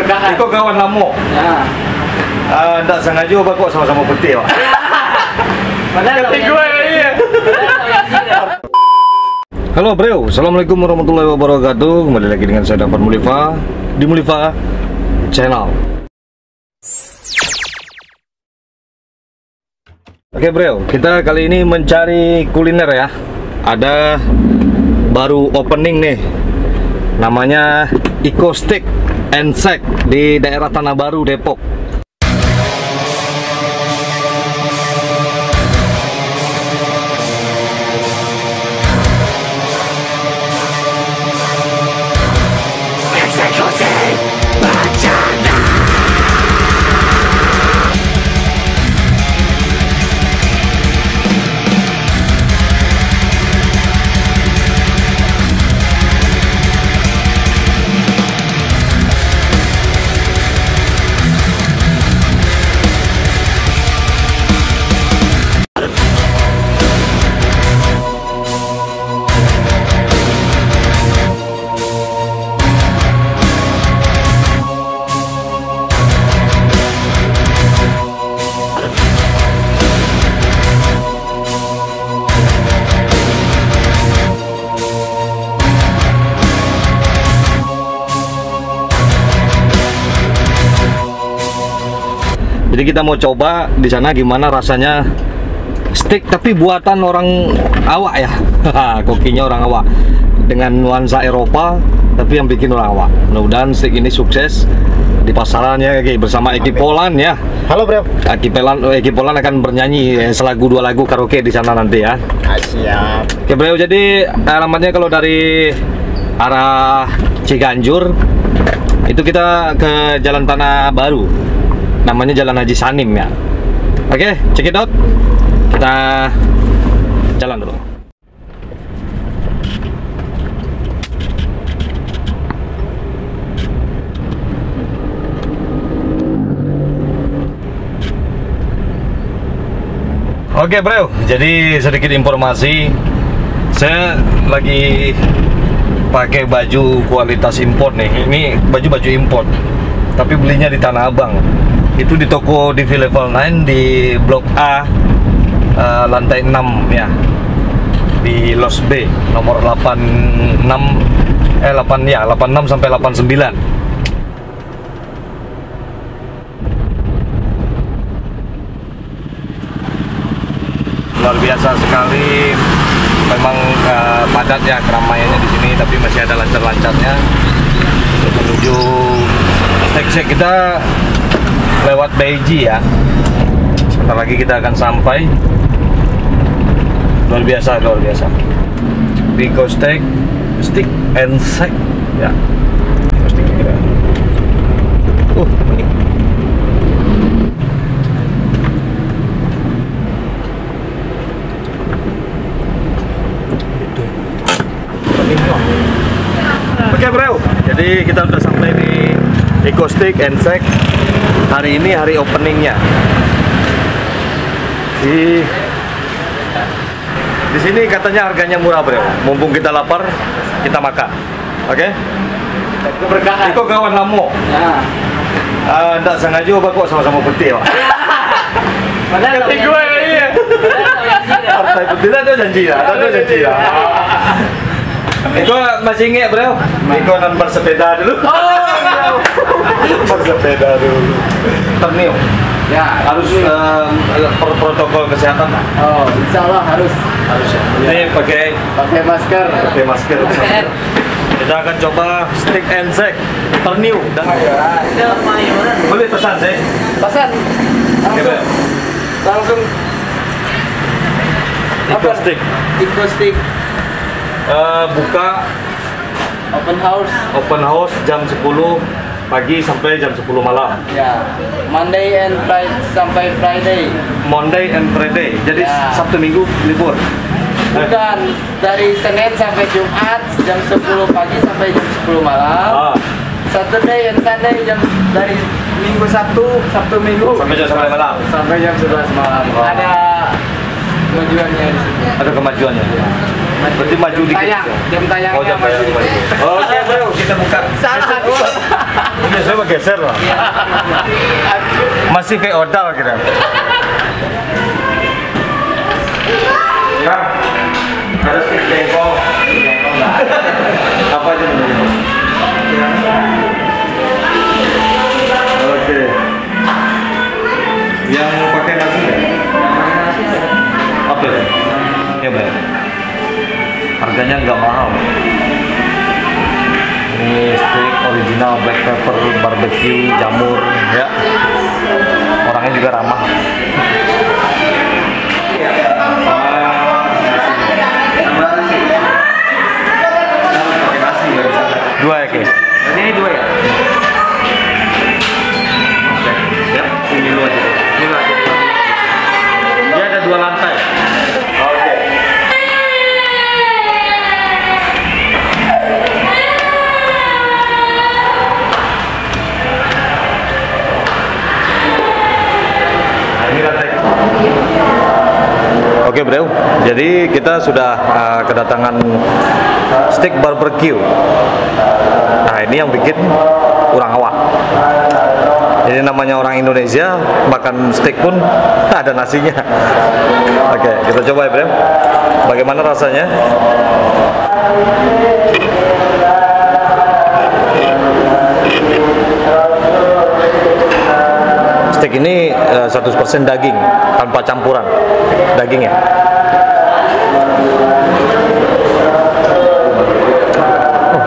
keberkahan. Iko kawan lamo. Ya. Nggak sengaja apa kok sama-sama putih, Pak. Padahal gue iya. Halo bro, assalamualaikum warahmatullahi wabarakatuh. Kembali lagi dengan saya Dapat Mulifa di Mulifa Channel. Oke bro, kita kali ini mencari kuliner ya. Ada baru opening nih, namanya Iko Steak and Shake di daerah Tanah Baru, Depok. Jadi kita mau coba di sana gimana rasanya steak tapi buatan orang awak ya. Kokinya orang awak dengan nuansa Eropa tapi yang bikin orang awak. Mudah-mudahan steak ini sukses di pasarannya bersama Eki Polan ya. Halo bro. Eki Polan akan bernyanyi selagu 2 lagu karaoke di sana nanti ya. Siap. Oke bro, jadi alamatnya kalau dari arah Ciganjur itu kita ke Jalan Tanah Baru. Namanya Jalan Haji Sanim ya. Oke, check it out. Kita jalan dulu. Oke bro, jadi sedikit informasi. Saya lagi pakai baju kualitas impor nih. Ini baju-baju impor, tapi belinya di Tanah Abang. Itu di toko di Level 9 di Blok A, lantai 6 ya, di Los B nomor 86 sampai 89. Luar biasa sekali, memang padat ya keramaiannya di sini, tapi masih ada lancar-lancarnya menuju steak kita lewat Beiji ya. Sebentar lagi kita akan sampai. Luar biasa, luar biasa. Iko Steak and Shake ya. Steak kita. Ini. Oke bro, jadi kita udah sampai di Iko Steak and Shake. Hari ini hari openingnya. Di sini katanya harganya murah bro. Mumpung kita lapar, kita makan. Oke? Keberkahan. Iko kawan lamo. Ya. Nggak sengaja apa kok sama-sama putih, Pak. Padahal gue iya. Partai putih ada janji lah, ada janji lah. Iko masih ingat bro? Iko non bersepeda dulu. Bersepeda dulu. Terniu. Ya, Harus protokol kesehatan lah. Oh, insya Allah harus Ya. Ini pakai masker. masker. Kita akan coba steak and shake terniu dan boleh pesan sih. Pesan langsung Iko steak. Iko Steak Buka open house jam 10 pagi sampai jam 10 malam. ya, Monday and sampai Friday. Monday and Friday. Jadi Ya. Sabtu Minggu libur. Bukan, dari Senin sampai Jumat jam 10 pagi sampai jam 10 malam. Saturday and Sunday dari Minggu Sabtu Minggu Sampai jam 11 malam. sampai jam 11 malam. Oh. Ada kemajuannya di sini. Ada kemajuannya. Berarti maju dikit. Tayang, jam tayangnya Oh, jam maju tayang dikit. maju. Oke, bro, kita buka. Salah. Ini saya mau geser lah. Masih feodal kita. Kang, ada stick jengkol. Apa aja nih? Oke. Yang pakai nasi ya? Oke. Ya benar. Harganya nggak mahal. Ini steak original black pepper barbecue jamur ya. Orangnya juga ramah. Dua ya, Ki? Ini 2 ya? Oke, siap. Ini dua aja. Ini aja. Dia ada 2 lantai. Oke. Nah, ini lantai. Oke bro, jadi kita sudah kedatangan steak barbecue. Nah ini yang bikin kurang awak. Jadi namanya orang Indonesia makan steak pun ada nasinya. Oke, kita coba ya bro. Bagaimana rasanya? Steak ini 100% daging tanpa campuran dagingnya.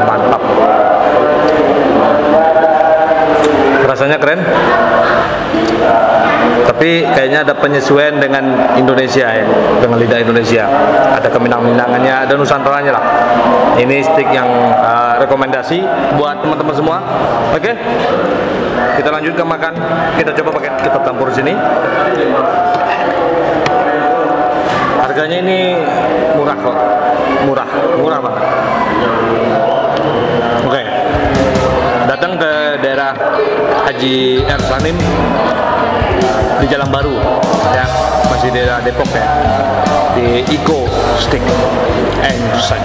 Mantap. Rasanya keren. Tapi kayaknya ada penyesuaian dengan Indonesia ya, dengan lidah Indonesia. Ada keminang-minangannya, ada nusantaranya lah. Ini steak yang rekomendasi buat teman-teman semua. Oke, kita lanjutkan makan. Kita coba pakai kita campur sini. Harganya ini murah kok, murah banget. Oke, datang ke daerah Haji R. Sanim di Jalan Baru ya, masih di daerah Depok ya, di Iko Steak and Shake.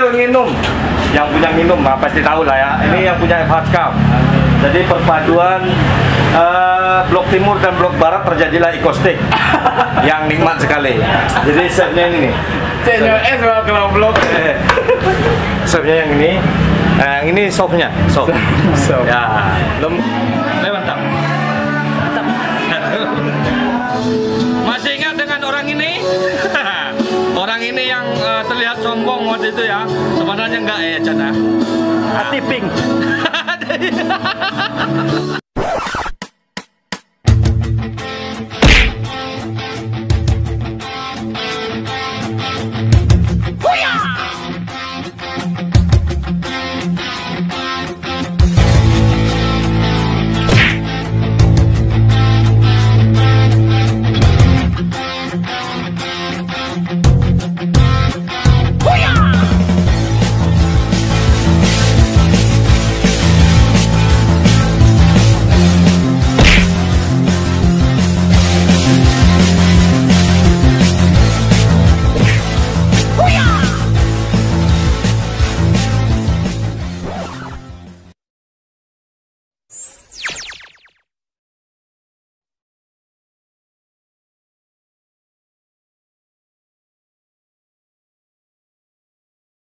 Minum, yang punya minum pasti tahu lah ya. Ini yang punya FH Cup. Jadi perpaduan blok timur dan blok barat terjadilah Iko Steak yang nikmat sekali. Jadi chefnya ini nih. Channel S kalau blok. Chefnya yang ini. Yang ini sopnya, sop. Ya, mantap. Masih ingat dengan orang ini? Orang ini yang terlihat sombong waktu itu ya. Sebenarnya enggak ya, Chan. Hati pink.